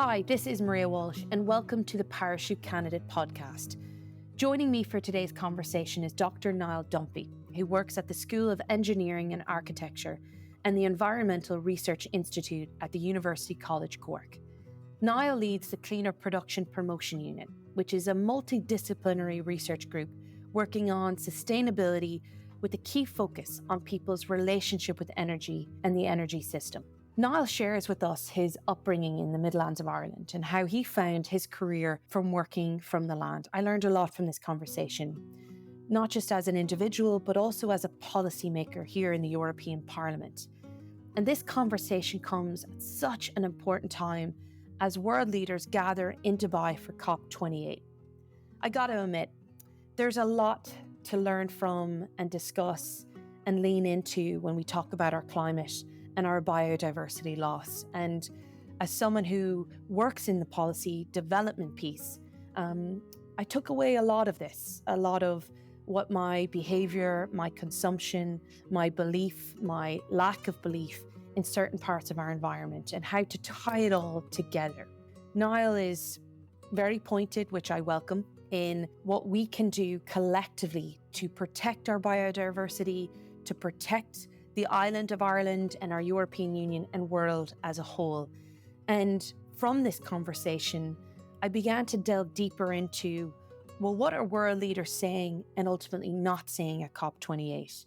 Hi, this is Maria Walsh, and welcome to the Parachute Candidate podcast. Joining me for today's conversation is Dr. Niall Dunphy, who works at the School of Engineering and Architecture and the Environmental Research Institute at the University College Cork. Niall leads the Cleaner Production Promotion Unit, which is a multidisciplinary research group working on sustainability with a key focus on people's relationship with energy and the energy system. Niall shares with us his upbringing in the Midlands of Ireland and how he found his career from working from the land. I learned a lot from this conversation, not just as an individual, but also as a policymaker here in the European Parliament. And this conversation comes at such an important time as world leaders gather in Dubai for COP28. I gotta admit, there's a lot to learn from and discuss and lean into when we talk about our climate and our biodiversity loss. And as someone who works in the policy development piece, I took away a lot of this, a lot of what my behaviour, my consumption, my belief, my lack of belief in certain parts of our environment and how to tie it all together. Niall is very pointed, which I welcome, in what we can do collectively to protect our biodiversity, to protect the island of Ireland and our European Union and world as a whole. And from this conversation, I began to delve deeper into, well, what are world leaders saying and ultimately not saying at COP28?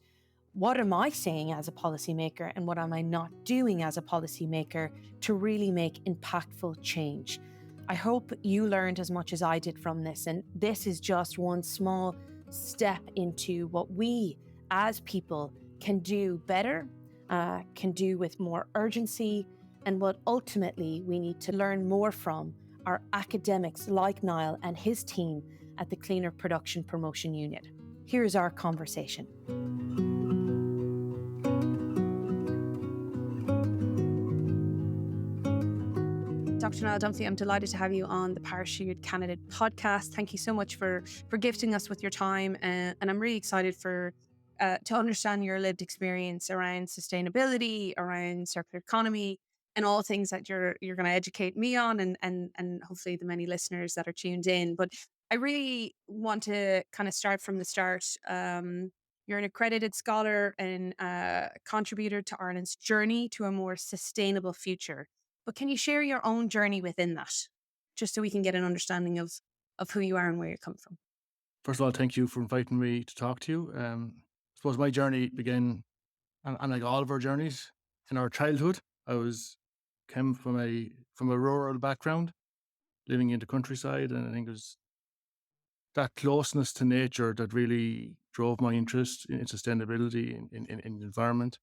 What am I saying as a policymaker and what am I not doing as a policymaker to really make impactful change? I hope you learned as much as I did from this, and this is just one small step into what we as people can do better, can do with more urgency, and what ultimately we need to learn more from our academics like Niall and his team at the Cleaner Production Promotion Unit. Here's our conversation. Dr. Niall Dunphy, I'm delighted to have you on the Parachute Candidate podcast. Thank you so much for gifting us with your time, and I'm really excited to understand your lived experience around sustainability, around circular economy, and all things that you're going to educate me on and hopefully the many listeners that are tuned in. But I really want to kind of start from the start. You're an accredited scholar and contributor to Ireland's journey to a more sustainable future. But can you share your own journey within that, just so we can get an understanding of who you are and where you come from? First of all, thank you for inviting me to talk to you. I suppose my journey began, and like all of our journeys, in our childhood. Came from a rural background, living in the countryside, and I think it was that closeness to nature that really drove my interest in sustainability, in the environment.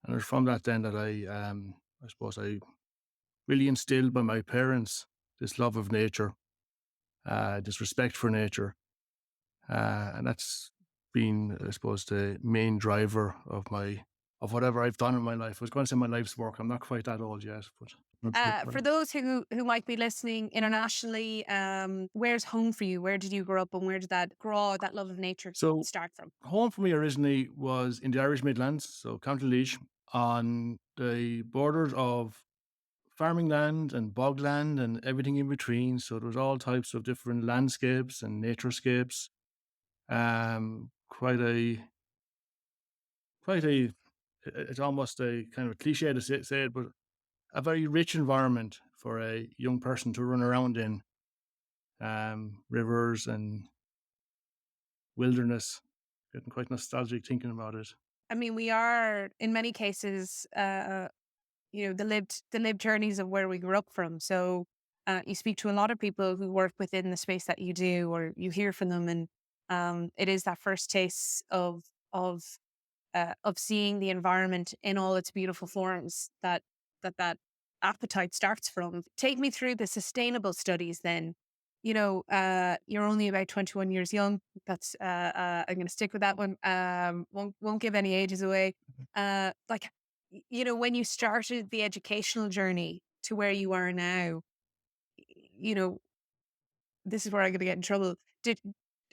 And it was from that then that I suppose I really instilled by my parents this love of nature, this respect for nature. And that's been, I suppose, the main driver of whatever I've done in my life. I was going to say my life's work. I'm not quite that old yet. But for those who might be listening internationally, where's home for you? Where did you grow up, and where did that love of nature start from? Home for me originally was in the Irish Midlands, so County Laois, on the borders of farming land and bogland and everything in between. So there was all types of different landscapes and naturescapes. It's almost a kind of a cliche to say it, but a very rich environment for a young person to run around in. Rivers and wilderness. Getting quite nostalgic thinking about it. I mean, we are in many cases, the lived journeys of where we grew up from. So you speak to a lot of people who work within the space that you do, or you hear from them, and it is that first taste of seeing the environment in all its beautiful forms that appetite starts from. Take me through the sustainable studies then. You're only about 21 years young. That's I'm going to stick with that one. Won't give any ages away. When you started the educational journey to where you are now, this is where I'm going to get in trouble.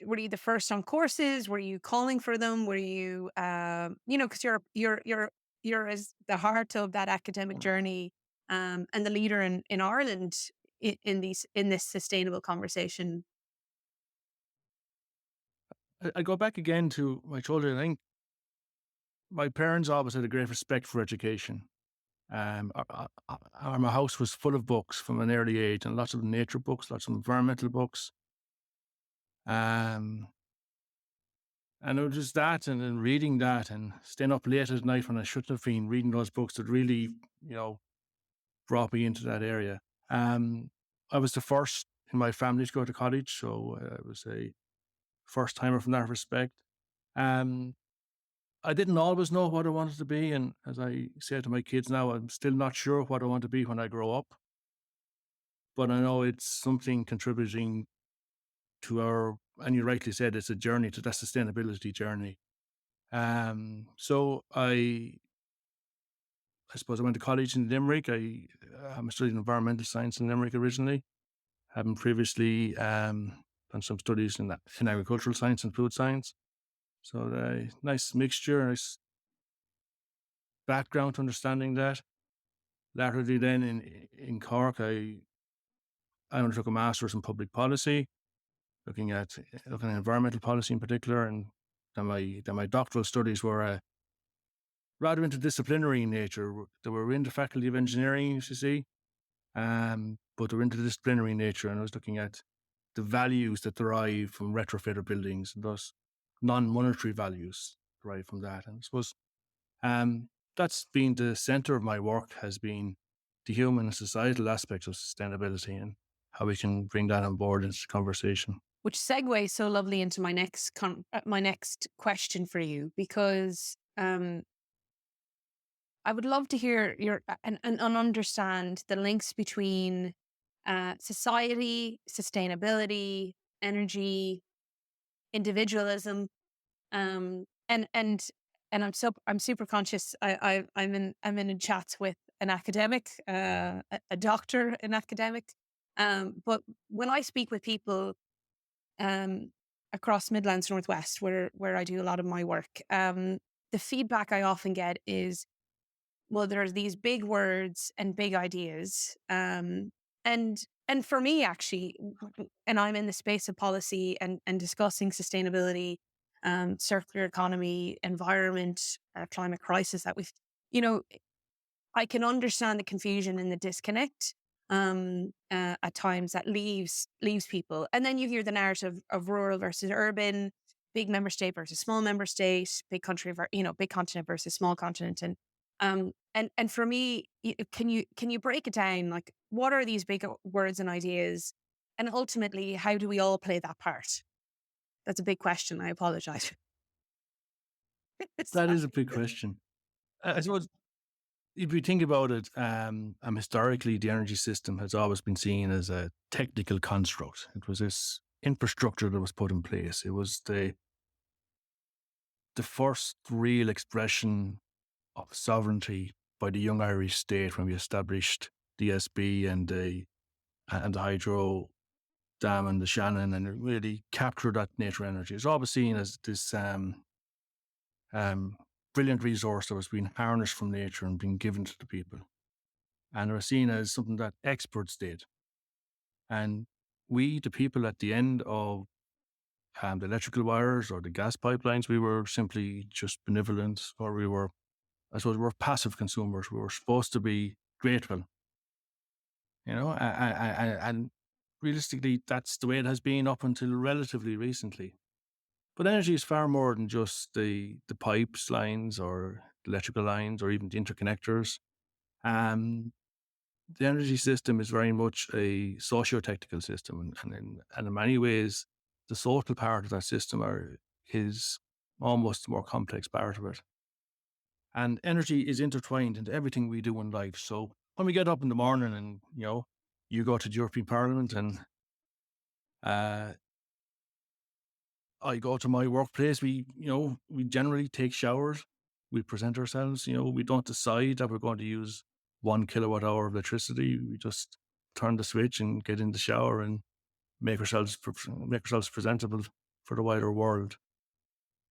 Were you the first on courses? Were you calling for them? Were you, because you're as the heart of that academic journey. and the leader in Ireland in this sustainable conversation. I go back again to my childhood. I think my parents always had a great respect for education. My house was full of books from an early age, and lots of nature books, lots of environmental books. Um, and it was just that, and then reading that, and staying up late at night when I shouldn't have been reading those books that really, brought me into that area. Um, I was the first in my family to go to college, so I was a first timer from that respect. Um, I didn't always know what I wanted to be, and as I say to my kids now, I'm still not sure what I want to be when I grow up. But I know it's something contributing to our, and you rightly said, it's a journey to that sustainability journey. So I suppose I went to college in Limerick. I studied environmental science in Limerick originally, having previously done some studies in agricultural science and food science. So a nice mixture, nice background to understanding that. Latterly, then in Cork, I undertook a master's in public policy, looking at environmental policy in particular, and then my doctoral studies were rather interdisciplinary in nature. They were in the Faculty of Engineering, you see, but they were interdisciplinary in nature, and I was looking at the values that derive from retrofitted buildings, and thus non-monetary values derive from that. And I suppose um, that's been the centre of my work, has been the human and societal aspects of sustainability and how we can bring that on board into the conversation. Which segues so lovely into my next question for you, because I would love to hear your and understand the links between society, sustainability, energy, individualism, and I'm super conscious. I'm in chats with an academic, a doctor, an academic. But when I speak with people um, across Midlands Northwest, where I do a lot of my work, the feedback I often get is, well, there's these big words and big ideas, and for me, actually, and I'm in the space of policy and discussing sustainability, circular economy, environment, climate crisis that we've, you know, I can understand the confusion and the disconnect at times that leaves people. And then you hear the narrative of rural versus urban, big member state versus small member state, big country, big continent versus small continent. And for me, can you break it down? Like, what are these big words and ideas, and ultimately, how do we all play that part? That's a big question. I apologize. That is a big question. I suppose if we think about it, historically, the energy system has always been seen as a technical construct. It was this infrastructure that was put in place. It was the first real expression of sovereignty by the young Irish state when we established the SB and the hydro dam and the Shannon, and it really captured that nature energy. It's always seen as this um, brilliant resource that was being harnessed from nature and being given to the people. And it was seen as something that experts did. And we, the people at the end of the electrical wires or the gas pipelines, we were simply just benevolent, or I suppose, we were passive consumers. We were supposed to be grateful, and realistically, that's the way it has been up until relatively recently. But energy is far more than just the pipes, lines, or electrical lines, or even the interconnectors. Um, the energy system is very much a socio-technical system, and in many ways, the social part of that system is almost the more complex part of it. And energy is intertwined into everything we do in life. So when we get up in the morning and you go to the European Parliament, and uh, I go to my workplace, we generally take showers. We present ourselves. We don't decide that we're going to use 1 kilowatt hour of electricity. We just turn the switch and get in the shower and make ourselves presentable for the wider world.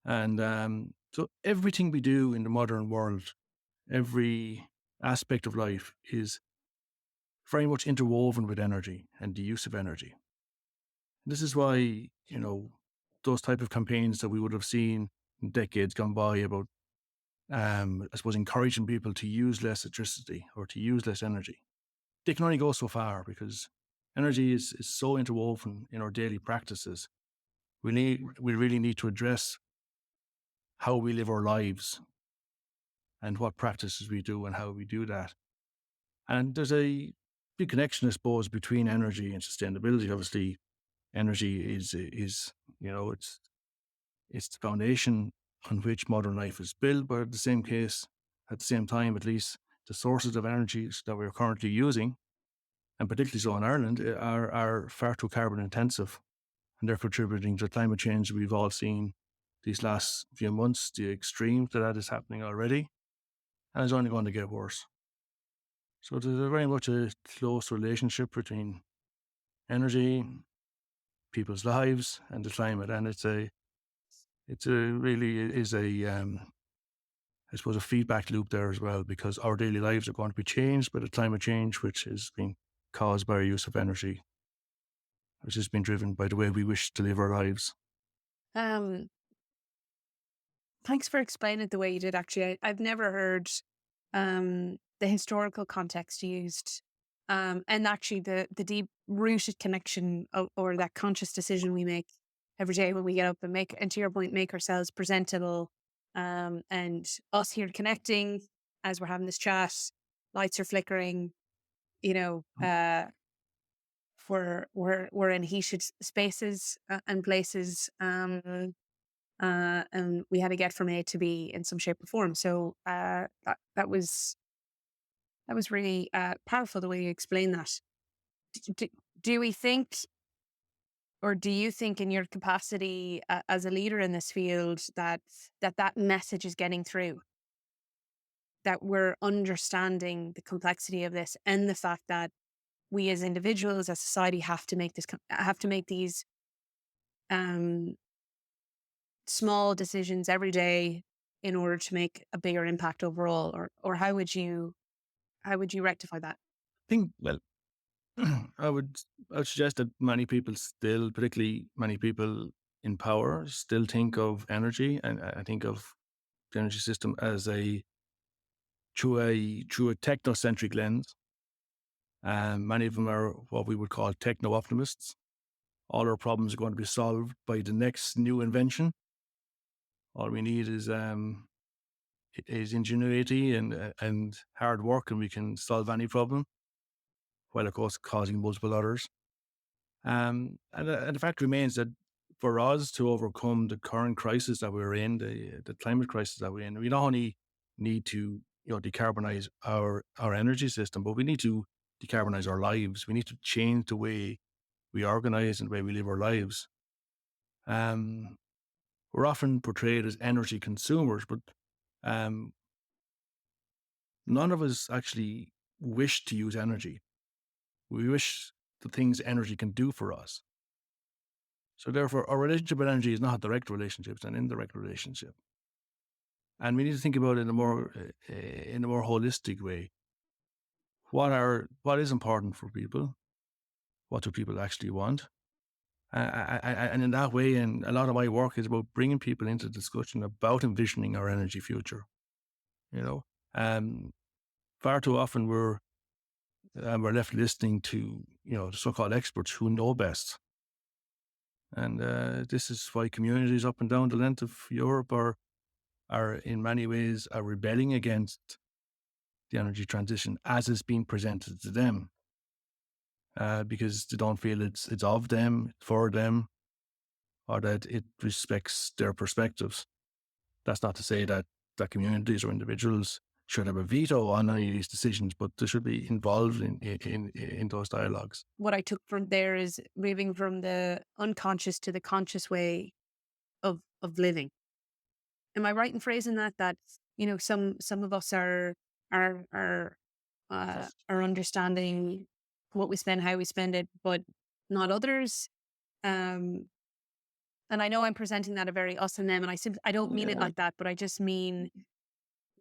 And so everything we do in the modern world, every aspect of life is very much interwoven with energy and the use of energy. This is why, those type of campaigns that we would have seen in decades gone by about, I suppose, encouraging people to use less electricity or to use less energy. They can only go so far because energy is so interwoven in our daily practices. We really need to address how we live our lives and what practices we do and how we do that. And there's a big connection, I suppose, between energy and sustainability. Obviously, energy is it's the foundation on which modern life is built. But at the same time, at least, the sources of energy that we're currently using, and particularly so in Ireland, are far too carbon intensive, and they're contributing to climate change we've all seen these last few months. The extreme to that is happening already, and it's only going to get worse. So there's very much a close relationship between energy, people's lives, and the climate, and I suppose, a feedback loop there as well, because our daily lives are going to be changed by the climate change, which is being caused by our use of energy, which has been driven by the way we wish to live our lives. Um, Thanks for explaining it the way you did. Actually, I've never heard the historical context used, and actually the deep rooted connection or that conscious decision we make every day when we get up and and to your point, make ourselves presentable, and us here connecting as we're having this chat, lights are flickering, you know, we're in heated spaces and places. And we had to get from A to B in some shape or form. So that was really powerful the way you explain that. Do we think, or do you think, in your capacity as a leader in this field, that message is getting through? That we're understanding the complexity of this and the fact that we as individuals, as society, have to make these um, small decisions every day in order to make a bigger impact overall, or how would you rectify that? Well, I would suggest that many people still, particularly many people in power, still think of energy, and I think of the energy system as through a technocentric lens. And many of them are what we would call techno optimists. All our problems are going to be solved by the next new invention. All we need is ingenuity and hard work, and we can solve any problem, while of course causing multiple others. And the fact remains that for us to overcome the current crisis that we're in, the climate crisis that we're in, we not only need to decarbonize our energy system, but we need to decarbonize our lives. We need to change the way we organize and the way we live our lives. Um, we're often portrayed as energy consumers, but um, none of us actually wish to use energy. We wish the things energy can do for us. So therefore, our relationship with energy is not a direct relationship; it's an indirect relationship, and we need to think about it in a more holistic way. What is important for people? What do people actually want? And in that way, and a lot of my work is about bringing people into discussion about envisioning our energy future. You know, um, far too often we're left listening to the so-called experts who know best, and this is why communities up and down the length of Europe are in many ways are rebelling against the energy transition as it's being presented to them, because they don't feel it's of them, for them, or that it respects their perspectives. That's not to say that communities or individuals should have a veto on any of these decisions, but they should be involved in those dialogues. What I took from there is moving from the unconscious to the conscious way of living. Am I right in phrasing that? That some of us are are are understanding what we spend, how we spend it, but not others. Um, and I know I'm presenting that a very us and them, and I don't mean it like that, but I just mean,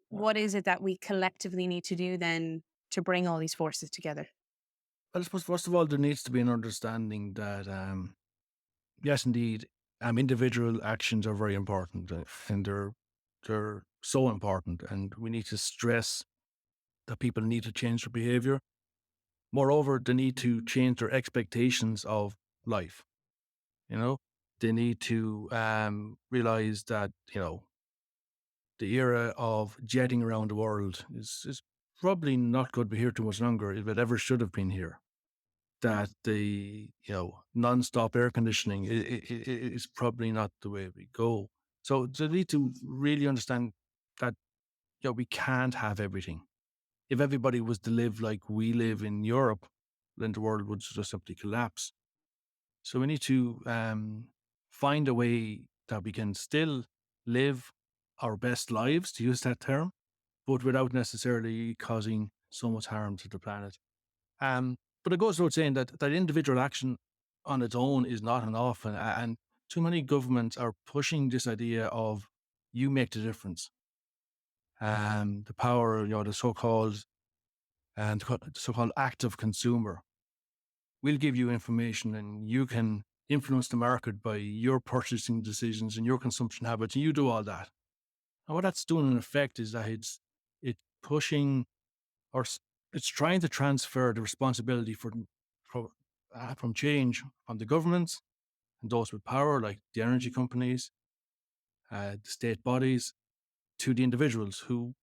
what is it that we collectively need to do then to bring all these forces together? I suppose first of all, there needs to be an understanding that yes, indeed, individual actions are very important, and they're so important, and we need to stress that people need to change their behaviour. Moreover, they need to change their expectations of life. You know, they need to realize that the era of jetting around the world is probably not going to be here too much longer if it ever should have been here. That the non-stop air conditioning is probably not the way we go. So they need to really understand that we can't have everything. If everybody was to live like we live in Europe, then the world would just simply collapse. So we need to find a way that we can still live our best lives, to use that term, but without necessarily causing so much harm to the planet. But it goes without saying that individual action on its own is not enough, and too many governments are pushing this idea of you make the difference. The power, the so-called active consumer. We'll give you information, and you can influence the market by your purchasing decisions and your consumption habits, and you do all that. And what that's doing in effect is that it's pushing, or it's trying to transfer the responsibility for from change from the governments and those with power, like the energy companies, the state bodies, to the individuals who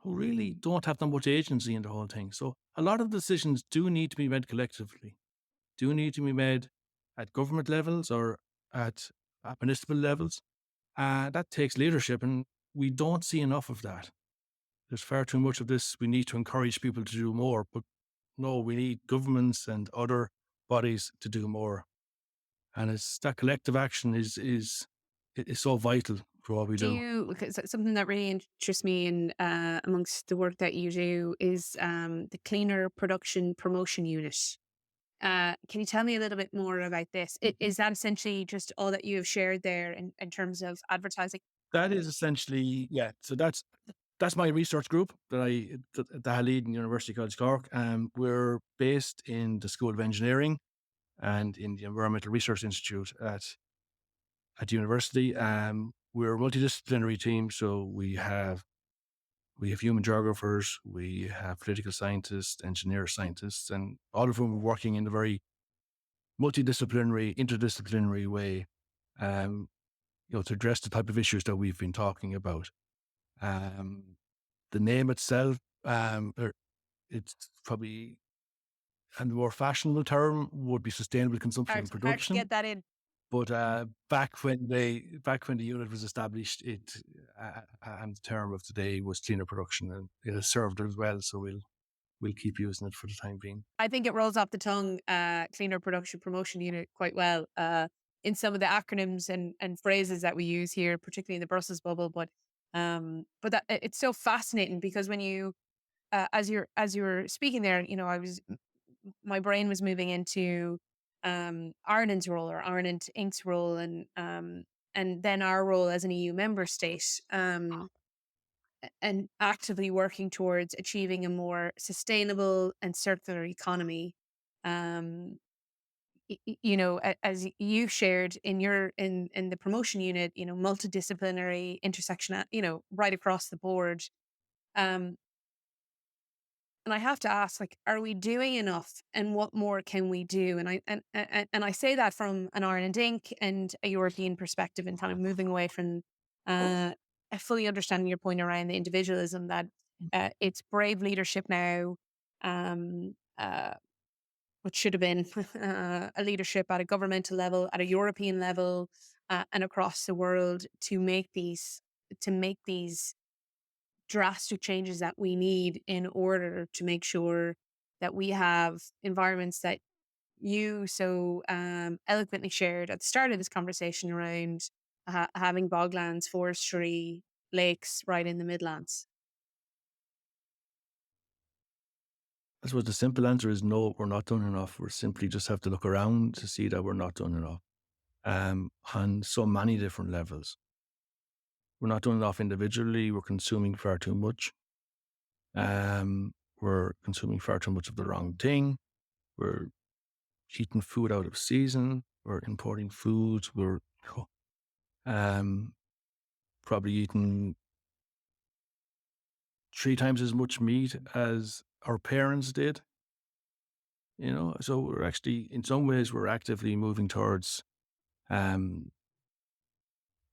really don't have that much agency in the whole thing. So a lot of decisions do need to be made collectively, do need to be made at government levels or at municipal levels. That takes leadership, and we don't see enough of that. There's far too much of this. We need to encourage people to do more, but no, we need governments and other bodies to do more. And it's that collective action is so vital for what we Do do. you, because something that really interests me in amongst the work that you do is the Cleaner Production Promotion Unit. Can you tell me a little bit more about this? Is that essentially just all that you have shared there in terms of advertising? That is essentially, yeah. So that's my research group that I lead in University College Cork. We're based in the School of Engineering and in the Environmental Research Institute at the university. We're a multidisciplinary team, so we have human geographers, we have political scientists, engineer scientists, and all of whom are working in a very multidisciplinary, interdisciplinary way, um, to address the type of issues that we've been talking about. Um, the name itself, it's probably, and the more fashionable term would be sustainable consumption and Hard to production. get that in. But back when the unit was established, and the term of today was cleaner production, and it has served us well. So we'll keep using it for the time being. I think it rolls off the tongue, Cleaner Production Promotion Unit, quite well in some of the acronyms and phrases that we use here, particularly in the Brussels bubble. But that it's so fascinating because when you as you're speaking there, my brain was moving into Ireland's role, or Ireland Inc.'s role, and then our role as an EU member state, and actively working towards achieving a more sustainable and circular economy. Um, as you shared in in the promotion unit, multidisciplinary intersection, right across the board. Um, And I have to ask, like, are we doing enough, and what more can we do? And I say that from an Ireland Inc. and a European perspective, and kind of moving away from uh, fully understanding your point around the individualism, that it's brave leadership now, um, uh, what should have been a leadership at a governmental level, at a European level, and across the world to make these drastic changes that we need in order to make sure that we have environments that you so eloquently shared at the start of this conversation around having boglands, forestry, lakes right in the Midlands. I suppose the simple answer is no, we're not doing enough. We simply just have to look around to see that we're not doing enough, on so many different levels. We're not doing enough individually. We're consuming far too much. We're consuming far too much of the wrong thing. We're eating food out of season. We're importing foods. We're um, probably eating 3 times as much meat as our parents did. So we're actually, in some ways, we're actively moving towards um,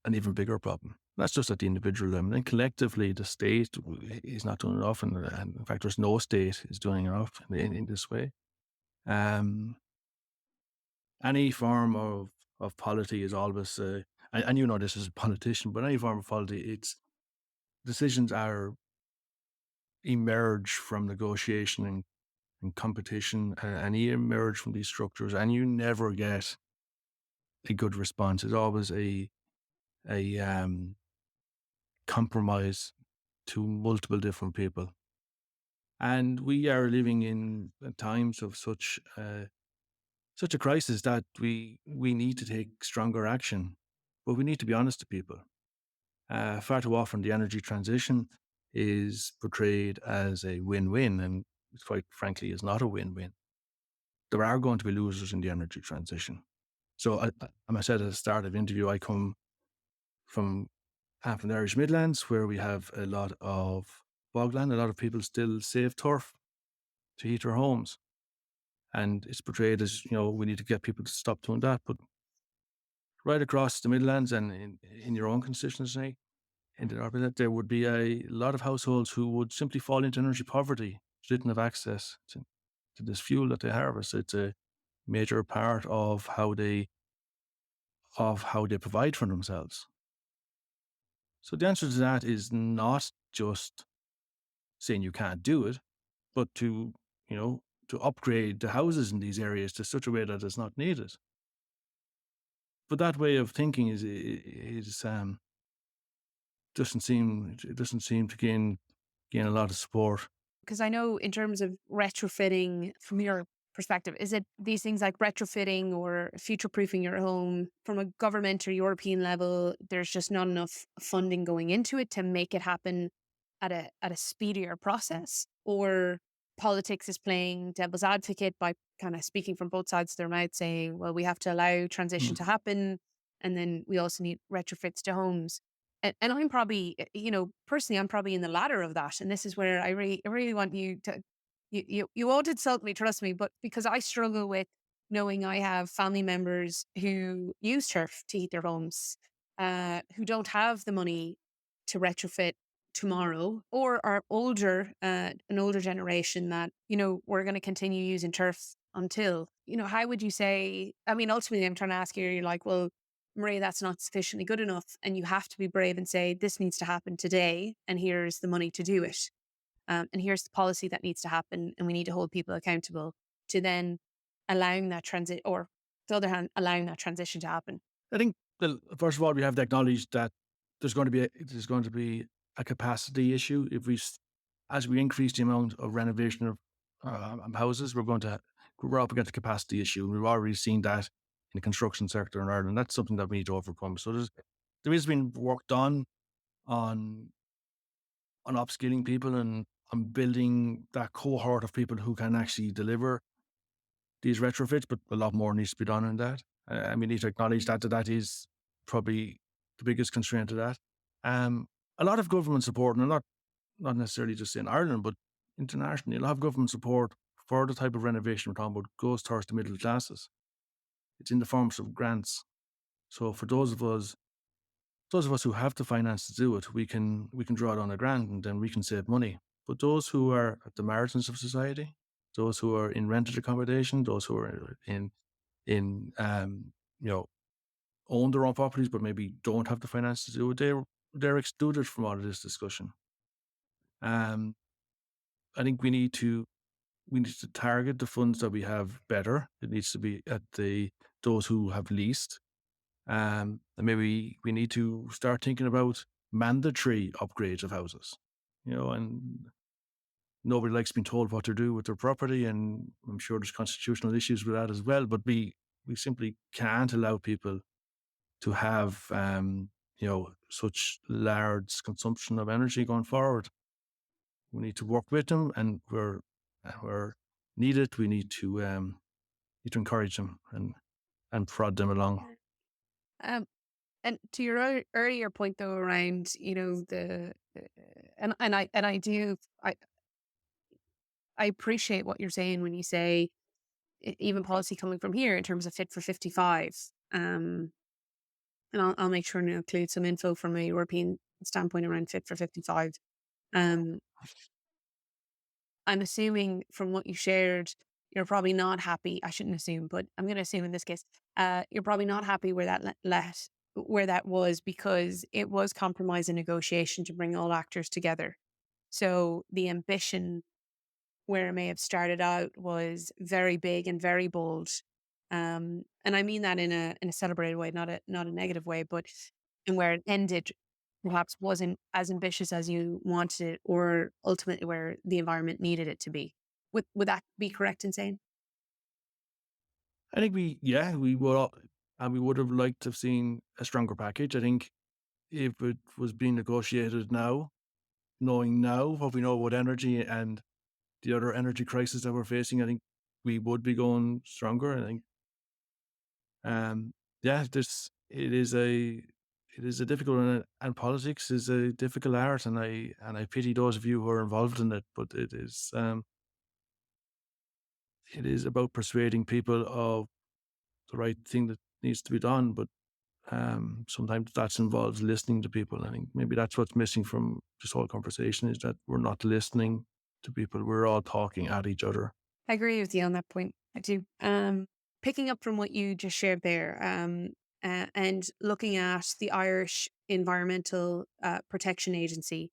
an even bigger problem. That's just at the individual level. And collectively, the state is not doing enough. And in fact, there's no state is doing enough in this way. Any form of polity is always, and this as a politician, but any form of polity, it's decisions are emerge from negotiation and competition, and you emerge from these structures, and you never get a good response. It's always a compromise to multiple different people. And we are living in times of such a crisis that we need to take stronger action, but we need to be honest to people. Far too often, the energy transition is portrayed as a win-win, and quite frankly, is not a win-win. There are going to be losers in the energy transition. So, I said at the start of the interview, I come from the Irish Midlands, where we have a lot of bogland. A lot of people still save turf to heat their homes. And it's portrayed as, we need to get people to stop doing that. But right across the Midlands and in your own constituency, in the North, there would be a lot of households who would simply fall into energy poverty, didn't have access to this fuel that they harvest. It's a major part of how they provide for themselves. So the answer to that is not just saying you can't do it, but to upgrade the houses in these areas to such a way that it's not needed. But that way of thinking doesn't seem to gain a lot of support. Because I know in terms of retrofitting, from your perspective, is it these things like retrofitting or future proofing your home from a government or European level? There's just not enough funding going into it to make it happen at a speedier process, or politics is playing devil's advocate by kind of speaking from both sides of their mouth, saying, well, we have to allow transition to happen, and then we also need retrofits to homes. And I'm probably, personally, I'm probably in the latter of that. And this is where I really want you to, you won't insult me, trust me, but because I struggle with knowing I have family members who use turf to heat their homes, who don't have the money to retrofit tomorrow, or are older, an older generation that, we're going to continue using turf until, how would you say, I mean, ultimately I'm trying to ask you, you're like, well, Maria, that's not sufficiently good enough. And you have to be brave and say, this needs to happen today. And here's the money to do it. And here's the policy that needs to happen. And we need to hold people accountable to then allowing that transit, or the other hand, allowing that transition to happen. I think, well, first of all, we have to acknowledge that there's going to be a capacity issue. As we increase the amount of renovation of houses, we're up against a capacity issue. We've already seen that in the construction sector in Ireland. That's something that we need to overcome. So there has been work done on upskilling people and on building that cohort of people who can actually deliver these retrofits, but a lot more needs to be done on that. And we need to acknowledge that is probably the biggest constraint to that. A lot of government support, and not necessarily just in Ireland, but internationally, a lot of government support for the type of renovation we're talking about goes towards the middle classes. It's in the forms of grants. So for those of us who have the finance to do it, we can draw down a grant and then we can save money. But those who are at the margins of society, those who are in rented accommodation, those who are in own their own properties but maybe don't have the finance to do it, they're excluded from all of this discussion. I think we need to target the funds that we have better. It needs to be at those who have least. And maybe we need to start thinking about mandatory upgrades of houses. And nobody likes being told what to do with their property, and I'm sure there's constitutional issues with that as well. But we simply can't allow people to have such large consumption of energy going forward. We need to work with them, and we're need it, we need to encourage them and prod them along. Um, and to your earlier point, though, around and I do I appreciate what you're saying when you say even policy coming from here in terms of Fit for 55. Um, and I'll make sure to include some info from a European standpoint around Fit for 55. Um, I'm assuming from what you shared, you're probably not happy. I shouldn't assume, but I'm going to assume in this case, you're probably not happy where where that was, because it was compromise and negotiation to bring all actors together. So the ambition where it may have started out was very big and very bold. And I mean that in a celebrated way, not a negative way, but and where it ended perhaps wasn't as ambitious as you wanted it, or ultimately where the environment needed it to be. Would that be correct in saying? I think we would all, and we would have liked to have seen a stronger package. I think if it was being negotiated now, knowing now what we know about energy and the other energy crisis that we're facing, I think we would be going stronger. I think, yeah, it is a difficult one, and politics is a difficult art, and I pity those of you who are involved in it. But it is about persuading people of the right thing that needs to be done. But sometimes that involves listening to people. I think maybe that's what's missing from this whole conversation, is that we're not listening to people. We're all talking at each other. I agree with you on that point. I do. Picking up from what you just shared there, and looking at the Irish Environmental Protection Agency,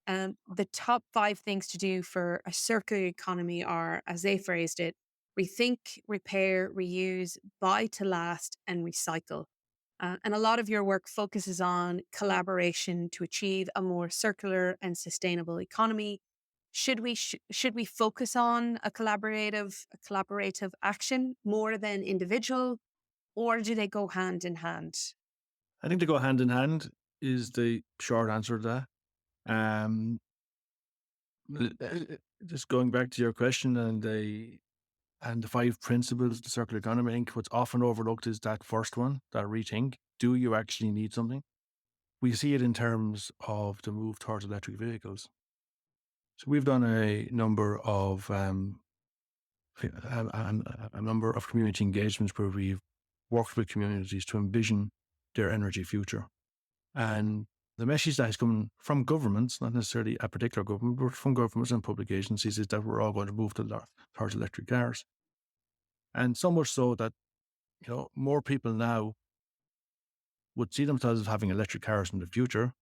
the top 5 things to do for a circular economy are, as they phrased it, rethink, repair, reuse, buy to last, and recycle. And a lot of your work focuses on collaboration to achieve a more circular and sustainable economy. Should we focus on a collaborative action more than individual, or do they go hand in hand? I think they go hand in hand is the short answer to that. Just going back to your question and the 5 principles of the circular economy, I think what's often overlooked is that first one, that rethink. Do you actually need something? We see it in terms of the move towards electric vehicles. So we've done a number of a number of community engagements where we've worked with communities to envision their energy future. And the message that is coming from governments, not necessarily a particular government, but from governments and public agencies, is that we're all going to move towards electric cars. And so much so that, more people now would see themselves as having electric cars in the future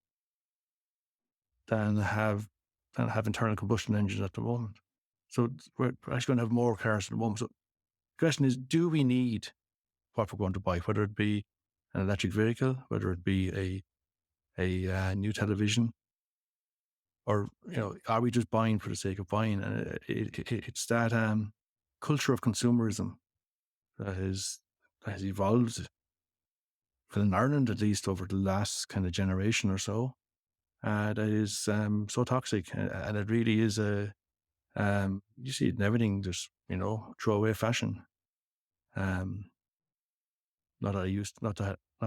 than have internal combustion engines at the moment. So we're actually going to have more cars at the moment. So the question is, do we need what we're going to buy, whether it be an electric vehicle, whether it be a new television, or are we just buying for the sake of buying? And it's that culture of consumerism that has evolved, in Ireland at least, over the last kind of generation or so. That is so toxic, and it really is you see it in everything, just throwaway fashion. Um, not that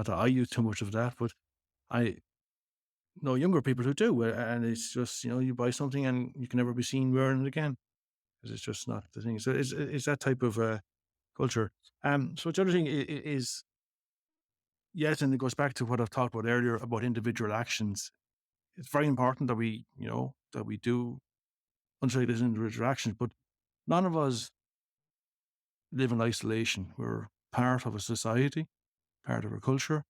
I use too much of that, but I know younger people who do, and it's just you buy something and you can never be seen wearing it again because it's just not the thing. So it's that type of culture. So the other thing is, yes, and it goes back to what I've talked about earlier about individual actions. It's very important that we do undertake these individual actions, but none of us live in isolation. We're part of a society, part of a culture.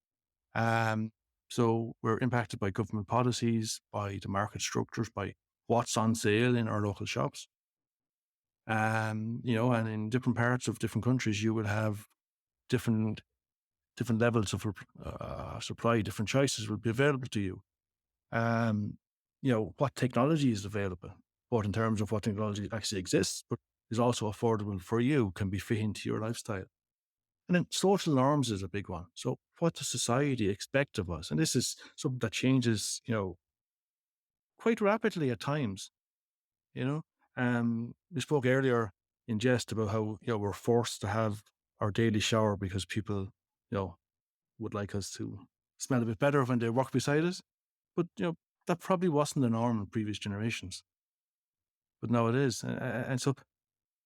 So we're impacted by government policies, by the market structures, by what's on sale in our local shops. And in different parts of different countries, you will have different levels of supply, different choices will be available to you. Um, what technology is available, both in terms of what technology actually exists, but is also affordable for you, can be fit into your lifestyle. And then social norms is a big one. So what does society expect of us? And this is something that changes, quite rapidly at times, We spoke earlier in jest about how, we're forced to have our daily shower because people, would like us to smell a bit better when they walk beside us. But, that probably wasn't the norm in previous generations. But now it is. And so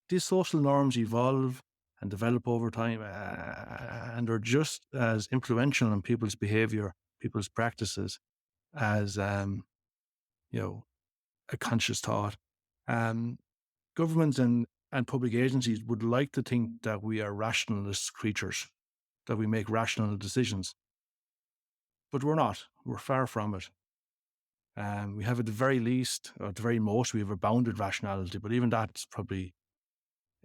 these social norms evolve and develop over time, and they're just as influential on people's behavior, people's practices, as, a conscious thought. Um, Governments and public agencies would like to think that we are rationalist creatures, that we make rational decisions, but we're not. We're far from it. We have at the very least, or at the very most, we have a bounded rationality, but even that's probably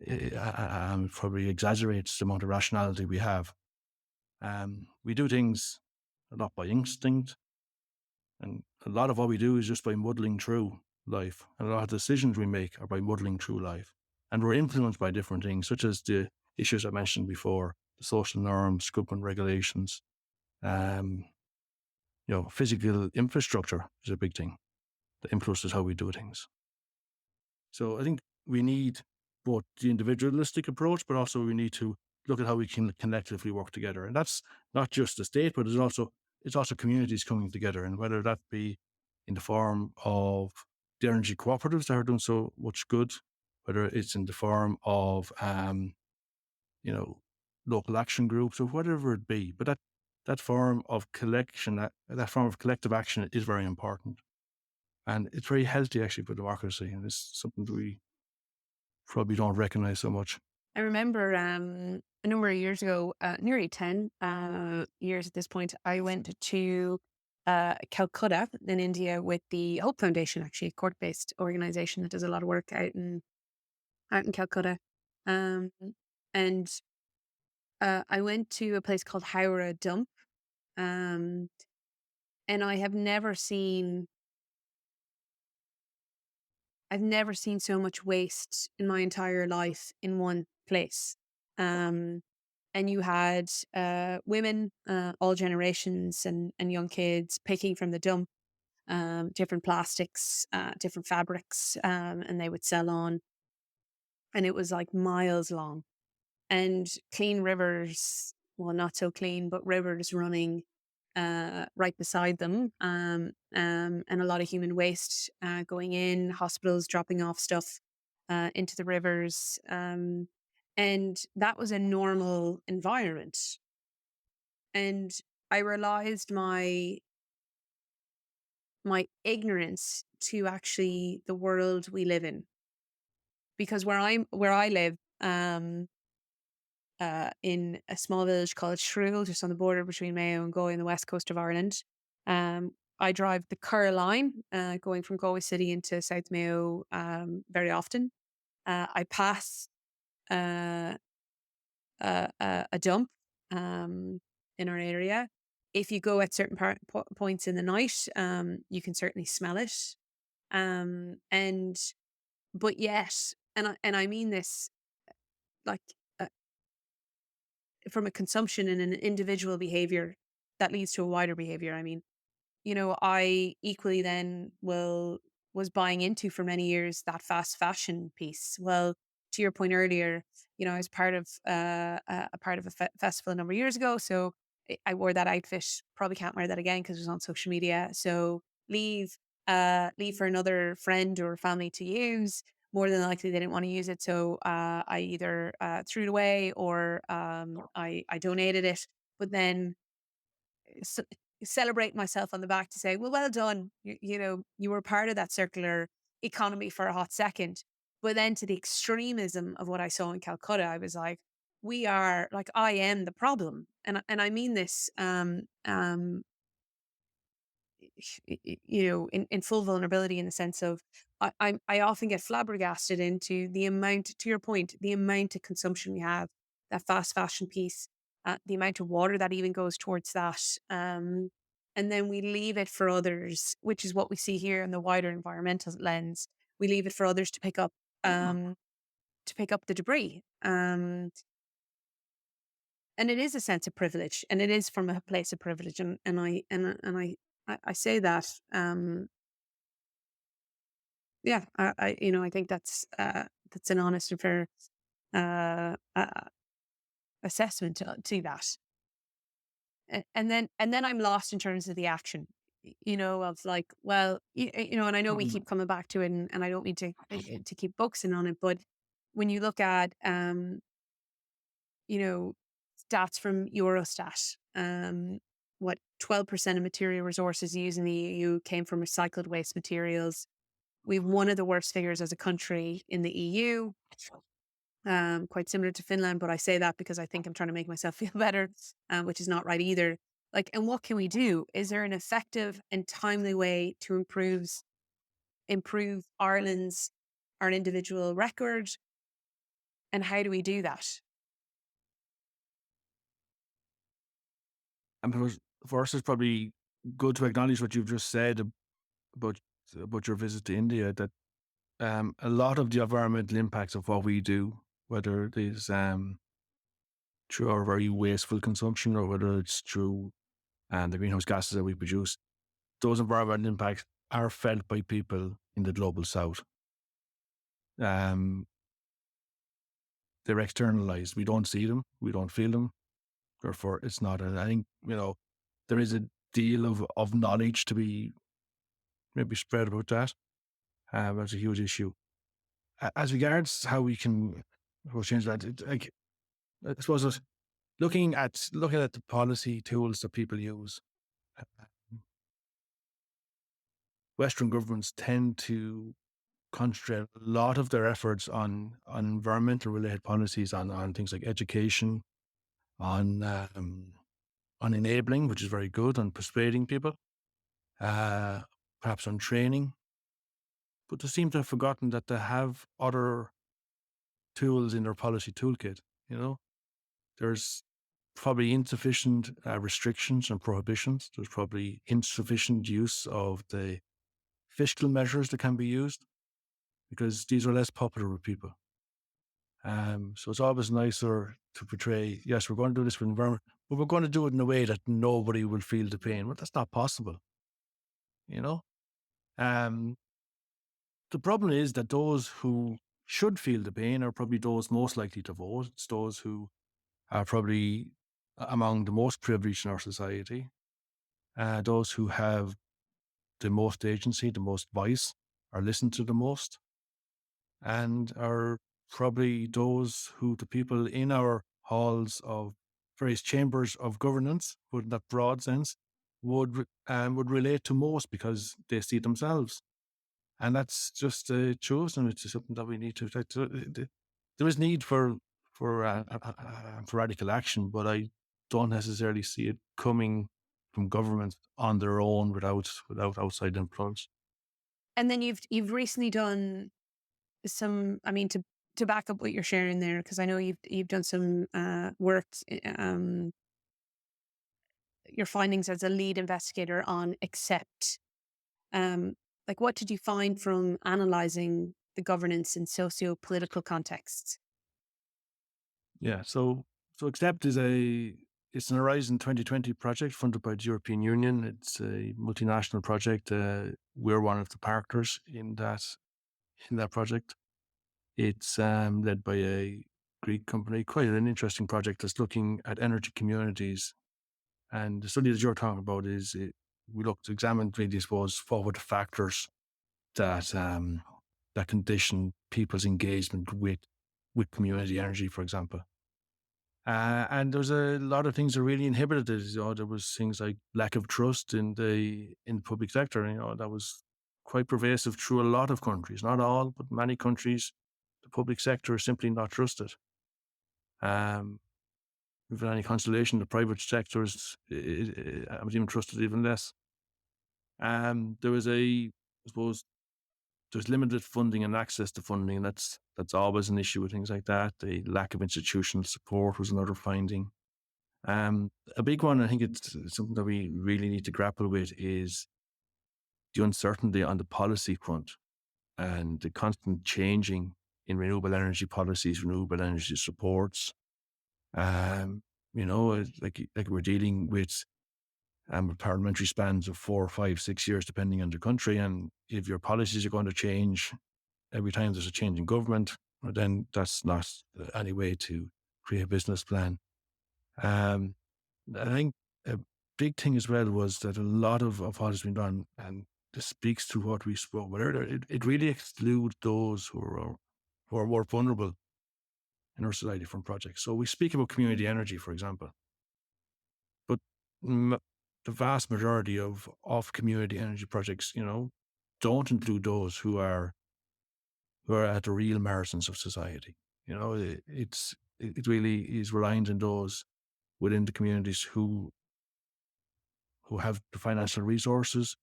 exaggerates the amount of rationality we have. We do things a lot by instinct, and a lot of what we do is just by muddling through life. And a lot of decisions we make are by muddling through life. And we're influenced by different things, such as the issues I mentioned before, the social norms, government regulations, um, physical infrastructure is a big thing that influences how we do things. So I think we need both the individualistic approach, but also we need to look at how we can collectively work together. And that's not just the state, but it's also communities coming together, and whether that be in the form of the energy cooperatives that are doing so much good, whether it's in the form of local action groups or whatever it be. But that form of collection, that form of collective action is very important. And it's very healthy actually for democracy. And it's something that we probably don't recognize so much. I remember a number of years ago, nearly 10 years at this point, I went to Calcutta in India with the Hope Foundation, actually a Cork-based organization that does a lot of work out in Calcutta. Um, and I went to a place called Howrah Dump, um, and I've never seen so much waste in my entire life in one place. Um, and you had women, all generations and young kids picking from the dump, different plastics, different fabrics, and they would sell on. And it was like miles long. And clean rivers, well, not so clean, but rivers running right beside them, and a lot of human waste going in, hospitals dropping off stuff into the rivers. And that was a normal environment. And I realized my ignorance to actually the world we live in. Because where I live, in a small village called Shrule, just on the border between Mayo and Galway on the west coast of Ireland. I drive the Curr line, going from Galway City into South Mayo very often. I pass uh, a dump in our area. If you go at certain points in the night, you can certainly smell it. And but yet, and I mean this like. Uh, from a consumption and an individual behavior that leads to a wider behavior. I mean, I equally then was buying into for many years that fast fashion piece. Well, to your point earlier, I was part of a part of a festival a number of years ago, so I wore that outfit. Probably can't wear that again because it was on social media. So leave leave for another friend or family to use. More than likely, they didn't want to use it, so I either threw it away or I donated it. But then ce- celebrate myself on the back to say, well done. You were part of that circular economy for a hot second. But then to the extremism of what I saw in Calcutta, I was like, we are like, I am the problem. And I mean this, in full vulnerability, in the sense of I often get flabbergasted into the amount, to your point, the amount of consumption we have, that fast fashion piece, the amount of water that even goes towards that. And then we leave it for others, which is what we see here in the wider environmental lens. We leave it for others to pick up the debris. And it is a sense of privilege, and it is from a place of privilege. And I say that, yeah, I think that's an honest and fair assessment to that. And then I'm lost in terms of the action, of like, well, and I know we Mm. keep coming back to it, and I don't mean to keep focusing on it, but when you look at, you know, stats from Eurostat, what 12% of material resources used in the EU came from recycled waste materials. We've one of the worst figures as a country in the EU, quite similar to Finland, but I say that because I think I'm trying to make myself feel better, which is not right either. Like, and what can we do? Is there an effective and timely way to improve Ireland's our individual record, and how do we do that? And first, it's probably good to acknowledge what you've just said about about your visit to India. That a lot of the environmental impacts of what we do, whether it is through our very wasteful consumption or whether it's through the greenhouse gases that we produce, those environmental impacts are felt by people in the global south. Um, they're externalized. We don't see them. We don't feel them. Therefore, it's not. I think there is a deal of knowledge to be maybe spread about that. That's a huge issue. As regards how we can change that, I suppose looking at the policy tools that people use, Western governments tend to concentrate a lot of their efforts on environmental related policies, on things like education, on enabling, which is very good, on persuading people, perhaps on training. But they seem to have forgotten that they have other tools in their policy toolkit. There's probably insufficient restrictions and prohibitions. There's probably insufficient use of the fiscal measures that can be used because these are less popular with people. So it's always nicer to portray, yes, we're going to do this for the environment, but we're going to do it in a way that nobody will feel the pain. Well, that's not possible, you know? Um, the problem is that those who should feel the pain are probably those most likely to vote. It's those who are probably among the most privileged in our society, those who have the most agency, the most voice, are listened to the most, and are probably those who the people in our halls of various chambers of governance, but in that broad sense, would relate to most because they see themselves. And that's just the truth, and it's something that we need to. There is need for radical action, but I don't necessarily see it coming from government on their own without outside influence. And then you've recently done some, I mean, to back up what you're sharing there, because I know you've done some work, your findings as a lead investigator on accept. Um, like, what did you find from analyzing the governance in socio-political contexts? Yeah, so Accept it's an Horizon 2020 project funded by the European Union. It's a multinational project. We're one of the partners in that project. It's led by a Greek company. Quite an interesting project that's looking at energy communities. And the study that you're talking about we looked examined really, I suppose, what were the factors that that condition people's engagement with community energy, for example. And there was a lot of things that really inhibited it. There was things like lack of trust in the public sector. That was quite pervasive through a lot of countries, not all, but many countries. The public sector is simply not trusted. If any consolation, the private sector I was even trusted even less. There was I suppose, there's limited funding and access to funding, and that's always an issue with things like that. The lack of institutional support was another finding. A big one, I think it's something that we really need to grapple with, is the uncertainty on the policy front and the constant changing in renewable energy policies, renewable energy supports. Like we're dealing with parliamentary spans of 4, 5, 6 years, depending on the country. And if your policies are going to change every time there's a change in government, then that's not any way to create a business plan. Um, I think a big thing as well was that a lot of what has been done, and this speaks to what we spoke about earlier, it really excludes those who are more vulnerable in our society from projects. So we speak about community energy, for example, but m- the vast majority of community energy projects, don't include those who are at the real margins of society. It really is reliant on those within the communities who have the financial resources,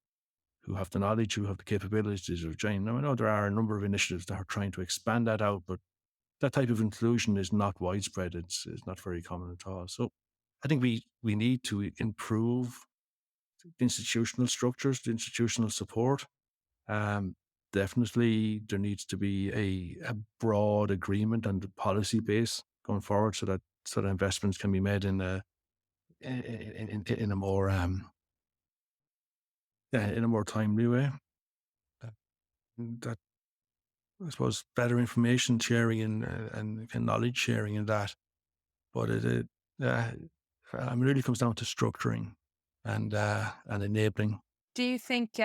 who have the knowledge, who have the capabilities of joining. Now, I know there are a number of initiatives that are trying to expand that out, but that type of inclusion is not widespread. It's not very common at all. So I think we need to improve the institutional structures, the institutional support. Um, Definitely, there needs to be a broad agreement on the policy base going forward, so that investments can be made in a more in a more timely way. Uh, That I suppose better information sharing and knowledge sharing in that, but uh, it really comes down to structuring and enabling. Do you think,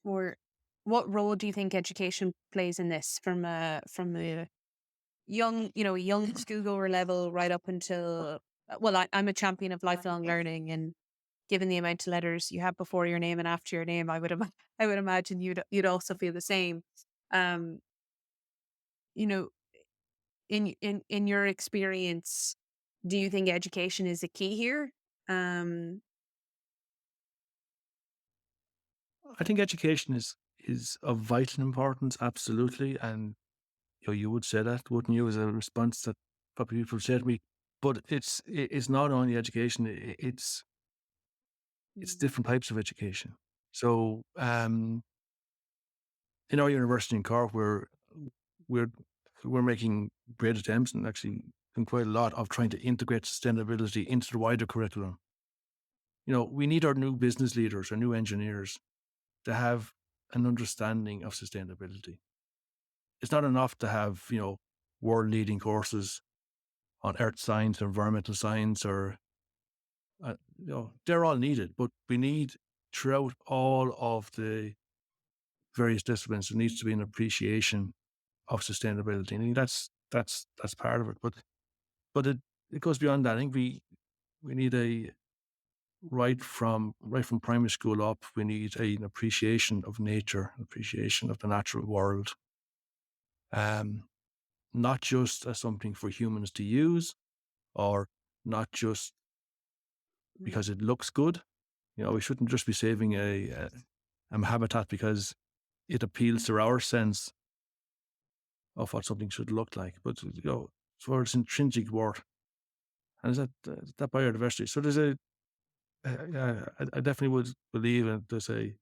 or what role do you think education plays in this from a young, a young schoolgoer level right up until, well, I'm a champion of lifelong learning, and given the amount of letters you have before your name and after your name, I would imagine you'd also feel the same. Um, you know, in your experience, do you think education is a key here? Um, I think education is of vital importance, absolutely, and you would say that, wouldn't you, as a response that probably people say to me? But it's not only education; it's different types of education. So, in our university in Cork, we're we're making great attempts and actually doing quite a lot of trying to integrate sustainability into the wider curriculum. We need our new business leaders, our new engineers, to have an understanding of sustainability. It's not enough to have, world leading courses on earth science or environmental science or, they're all needed, but we need throughout all of the various disciplines, there needs to be an appreciation of sustainability. And I think that's part of it. But it goes beyond that. I think we need a right from primary school up, we need an appreciation of nature, an appreciation of the natural world. Um, Not just as something for humans to use, or not just because it looks good. We shouldn't just be saving a habitat because it appeals to our sense of what something should look like, but for its intrinsic worth, and is that biodiversity. So there's I definitely would believe that there's a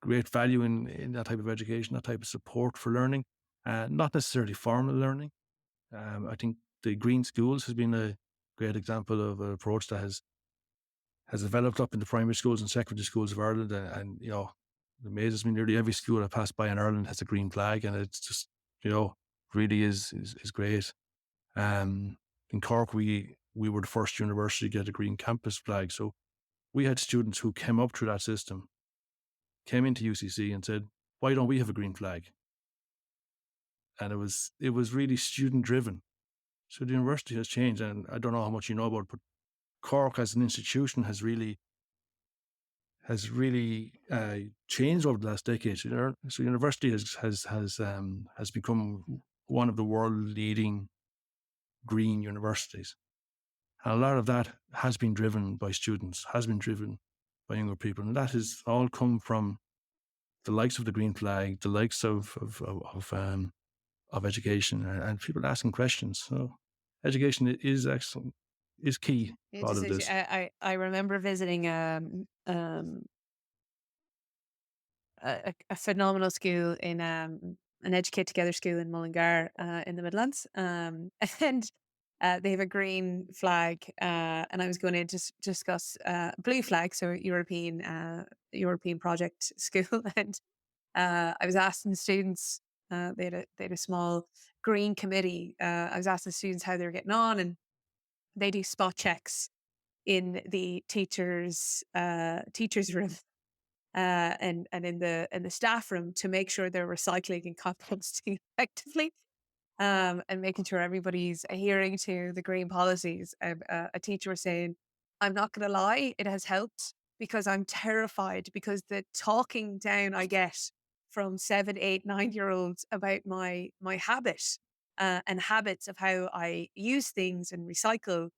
great value in that type of education, that type of support for learning, not necessarily formal learning. I think the green schools has been a great example of an approach that has developed up in the primary schools and secondary schools of Ireland. And it amazes me, nearly every school I pass by in Ireland has a green flag, and it's just, really is great. In Cork, we were the first university to get a green campus flag. So we had students who came up through that system, came into UCC and said, why don't we have a green flag? And it was really student driven. So the university has changed, and I don't know how much you know about it, but Cork as an institution has really changed over the last decade. So university has become one of the world leading green universities, and a lot of that has been driven by students, has been driven by younger people, and that has all come from the likes of the green flag, the likes of education, and people asking questions. So education is excellent, is key to it all is. of this. I remember visiting a phenomenal school in an Educate Together school in Mullingar in the Midlands, and they have a green flag, and I was going to discuss blue flag, so European project school, and I was asking the students, They had a small green committee. I was asking students how they were getting on, and they do spot checks in the teachers room and in the staff room to make sure they're recycling and composting effectively, and making sure everybody's adhering to the green policies. A teacher was saying, "I'm not going to lie, it has helped because I'm terrified because the talking down I get from 7, 8, 9 year olds about my habit and habits of how I use things and recycle,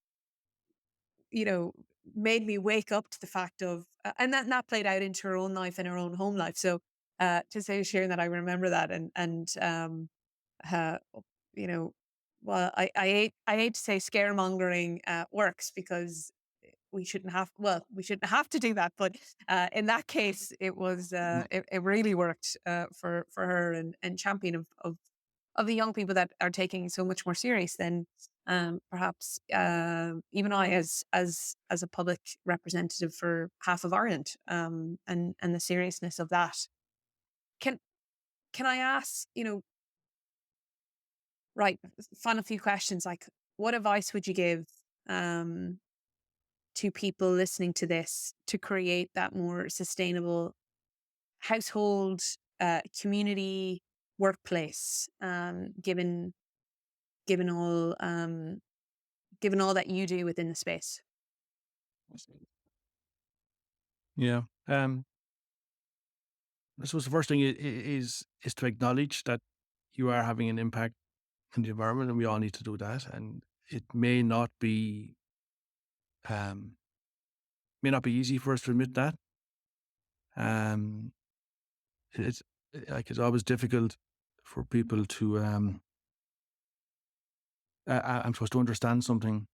you know, made me wake up to the fact of, and that played out into her own life and her own home life. So, to say sharing that, I remember that, and uh, you know, well, I hate to say scaremongering works because we shouldn't have to do that, but in that case, it really worked for her and champion of the young people that are taking so much more serious than perhaps even I as a public representative for half of Ireland, and the seriousness of that. Can can I ask, right, final few questions, like what advice would you give um, to people listening to this to create that more sustainable household, community, workplace, given all given all that you do within the space? Yeah. I suppose the first thing is to acknowledge that you are having an impact in the environment, and we all need to do that. And it um, may not be easy for us to admit that. Um, it's it's always difficult for people to. I'm supposed to understand something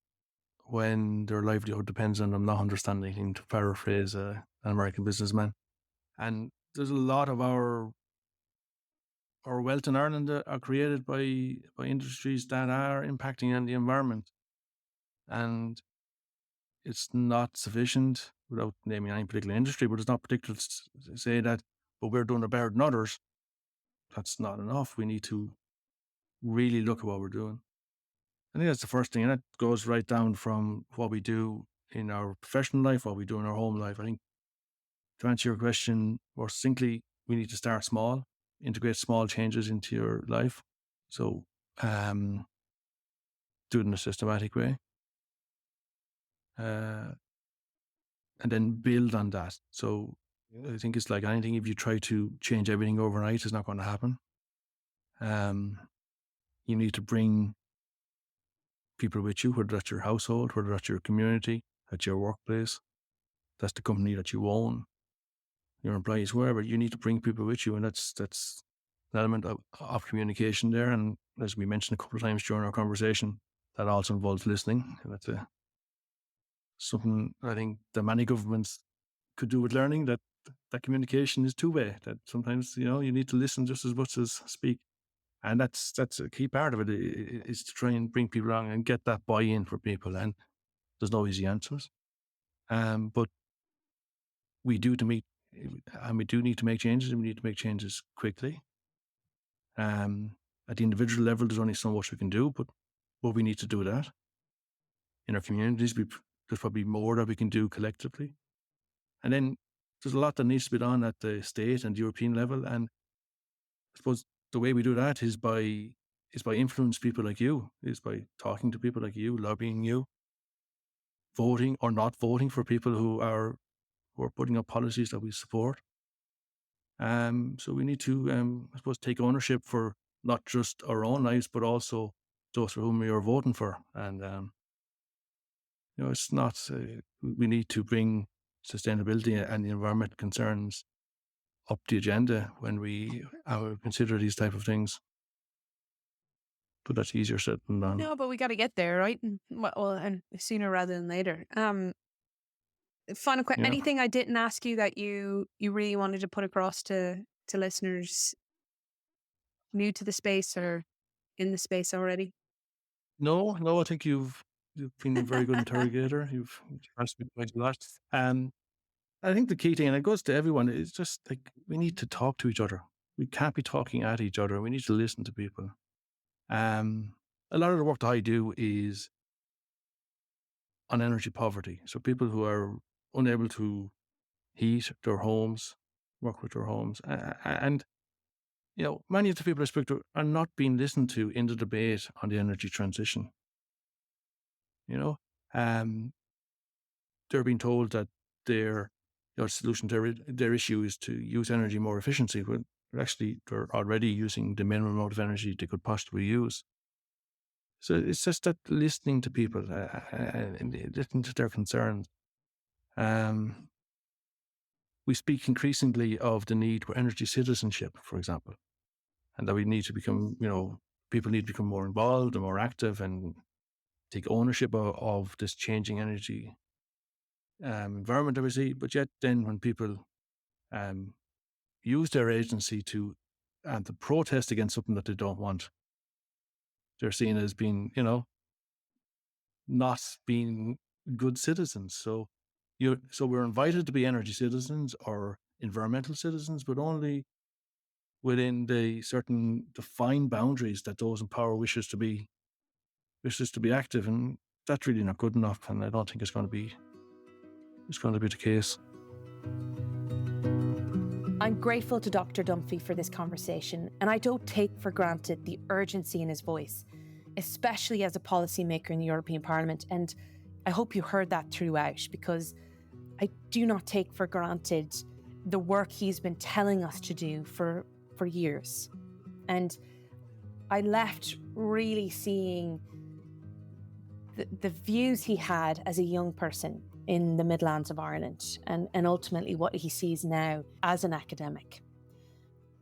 when their livelihood depends on them not understanding. To paraphrase an American businessman, and there's a lot of our wealth in Ireland are created by industries that are impacting on the environment, and it's not sufficient without naming any particular industry. But it's not particular to say that, but we're doing it better than others. That's not enough. We need to really look at what we're doing. I think that's the first thing, and that goes right down from what we do in our professional life, what we do in our home life. I think to answer your question more succinctly, we need to start small, integrate small changes into your life. So, do it in a systematic way, uh, and then build on that. So, I think it's like anything. If you try to change everything overnight, it's not going to happen. Um, you need to bring people with you, whether that's your household, whether that's your community, that's your workplace, that's the company that you own, your employees, wherever. You need to bring people with you, and that's an element of communication there. And as we mentioned a couple of times during our conversation, that also involves listening. And that's something I think that many governments could do with learning, that communication is two-way, that sometimes, you need to listen just as much as speak. And that's a key part of it, is to try and bring people along and get that buy-in for people. And there's no easy answers. But we do to meet, and we do need to make changes, and we need to make changes quickly. At the individual level, there's only so much we can do, but we need to do that. In our communities, there's probably more that we can do collectively. And then there's a lot that needs to be done at the state and European level. And I suppose the way we do that is by influence people like you, is by talking to people like you, lobbying you, voting or not voting for people who are putting up policies that we support. So we need to, I suppose, take ownership for not just our own lives, but also those for whom we are voting for. And it's not. We need to bring sustainability and the environment concerns up the agenda when we consider these type of things. But that's easier said than done. No, but we got to get there, right? And sooner rather than later. Final question. Yeah. Anything I didn't ask you that you really wanted to put across to listeners new to the space or in the space already? No, I think you've been a very good interrogator. You've asked me quite a lot. I think the key thing, and it goes to everyone, is just like we need to talk to each other. we can't be talking at each other. We need to listen to people. A lot of the work that I do is on energy poverty. So people who are unable to heat their homes, work with their homes. And, many of the people I speak to are not being listened to in the debate on the energy transition. Um, they're being told that their solution to their issue is to use energy more efficiently, when they're already using the minimum amount of energy they could possibly use. So it's just that listening to people and listening to their concerns. We speak increasingly of the need for energy citizenship, for example, and that we need to become, people need to become more involved and more active and take ownership of this changing energy environment that we see. But yet then when people use their agency to protest against something that they don't want, they're seen as being, not being good citizens. So we're invited to be energy citizens or environmental citizens, but only within the certain defined boundaries that those in power wishes to be active, and that's really not good enough. And I don't think it's going to be the case. I'm grateful to Dr. Dunphy for this conversation, and I don't take for granted the urgency in his voice, especially as a policymaker in the European Parliament. And I hope you heard that throughout, because I do not take for granted the work he's been telling us to do for years. And I left really seeing the views he had as a young person in the Midlands of Ireland, and ultimately what he sees now as an academic.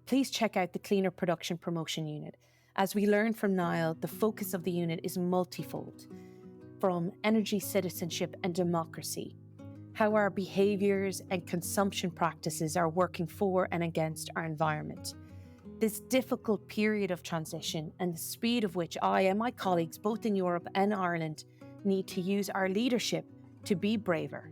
Please check out the Cleaner Production Promotion Unit. As we learned from Niall, the focus of the unit is multifold, from energy citizenship and democracy, how our behaviours and consumption practices are working for and against our environment. This difficult period of transition and the speed of which I and my colleagues, both in Europe and Ireland, need to use our leadership to be braver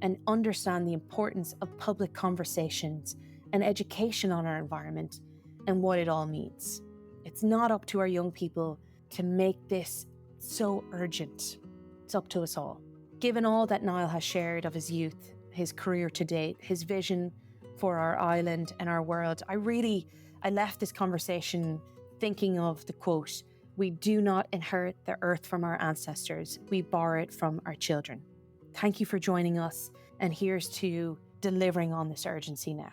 and understand the importance of public conversations and education on our environment and what it all means. It's not up to our young people to make this so urgent. It's up to us all. Given all that Niall has shared of his youth, his career to date, his vision for our island and our world, I left this conversation thinking of the quote, "We do not inherit the earth from our ancestors, we borrow it from our children." Thank you for joining us, and here's to delivering on this urgency now.